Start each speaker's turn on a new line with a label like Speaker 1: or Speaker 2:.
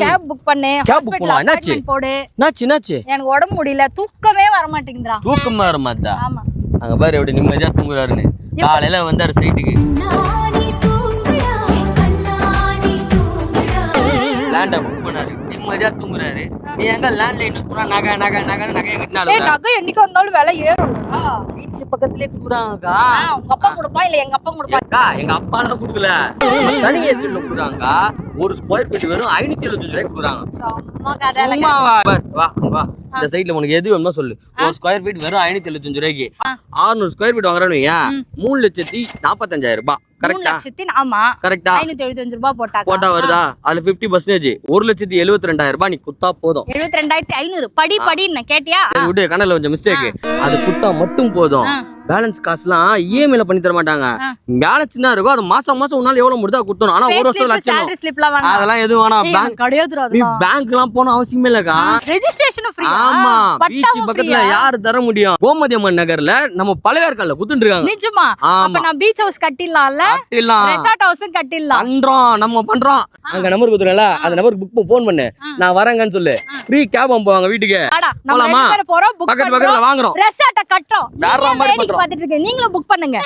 Speaker 1: Cab book பண்ணு.
Speaker 2: Cab book பண்ணா என்னாச்சு?
Speaker 1: போடு.
Speaker 2: என்னாச்சு?
Speaker 1: எனக்கு உடம்பு முடியல, தூக்கமே வர மாட்டேங்குதுடா.
Speaker 2: தூக்கம் வர மாட்டா?
Speaker 1: ஆமா.
Speaker 2: அங்க பாரு எப்படி நிம்மதியா தூங்குறாருன்னு. காலையில வந்தாரு சைட்டுக்கு. லேண்ட புக் பண்ணாரு, நிம்மதியா தூங்குறாரு. நீ எங்க லேண்ட் லைன் பூரா நகை நகை நகை நகையை கட்டினாலும்
Speaker 1: நகை என்னைக்கு வந்தாலும் விலை ஏறும்டா.
Speaker 2: பீச் பக்கத்துலயே குடுக்குறாங்கக்கா.
Speaker 1: உங்க அப்பா கொடுப்பா இல்ல எங்க அப்பா கொடுப்பா?
Speaker 2: எங்க அப்பா எல்லாம் குடுக்கல, தனி ஏஜென்ட்ல குடுக்குறாங்க. ஒரு ஸ்கொயர் ஃபீட் வெறும் 575 ரூபாய்க்கு குடுக்குறாங்க. வா இந்த சைட்ல உனக்கு எது வேணுமோ சொல்லு. ஒரு ஸ்கொயர் ஃபீட் வெறும் 575 ரூபாய்க்கு 600 ஸ்கொயர் ஃபீட் வாங்குறேன்னு 3,45,000 ரூபாய். கரெக்டா?
Speaker 1: ஆமா.
Speaker 2: கரெக்டா?
Speaker 1: 575 ரூபாய்
Speaker 2: போட்டா வருதா? அதுல 50% 1,72,200 ரூபாய் நீ குத்தா போதும்.
Speaker 1: 72,500 படி கேட்டியா?
Speaker 2: சரி விடு, கணக்குல கொஞ்சம் மிஸ்டேக். அது குத்தா மட்டும் போதும். பேலன்ஸ் காசுலாம் இஎம்ஐல பண்ணி தர மாட்டாங்க. பேலன்ஸ் என்ன இருக்கோ அது மாசம் மாசம் உன்னால எவ்வளவு முடிதா குத்தணும். ஆனா ஒரு வருஷம் லட்சம் அதெல்லாம் எதுவும் வேணாம். பேங்க் எல்லாம் போன அவசியமே இல்லக்கா.
Speaker 1: Registration free.
Speaker 2: ஆமா, பீச் பக்கத்துல யாரு தர முடியும்? கோமதி அம்மன் நகர்ல நம்ம பழவேற்காடுல குத்துட்டு இருக்காங்க.
Speaker 1: நிஜமா? அப்ப நான் பீச் ஹவுஸ் கட்டிடலாம்ல? கட்டிடலாம். ரெசார்ட் ஹவுஸும் கட்டிடலாம்.
Speaker 2: பண்றோம், நம்ம பண்றோம். அங்க நம்பர் குடுறேன்ல, அந்த நம்பருக்கு புக் போன் பண்ணு. நான் வரேங்கன்னு சொல்லு. ஃப்ரீ கேப் போவாங்க வீட்டுக்கு.
Speaker 1: போலாமா?
Speaker 2: பக்கத்துல வாங்குறோம்.
Speaker 1: ரெசார்ட்ட கட்டறோம்.
Speaker 2: வேற மாதிரி பண்றோம்.
Speaker 1: பாத்துட்டு இருக்கீங்க, நீங்களும் புக் பண்ணுங்க.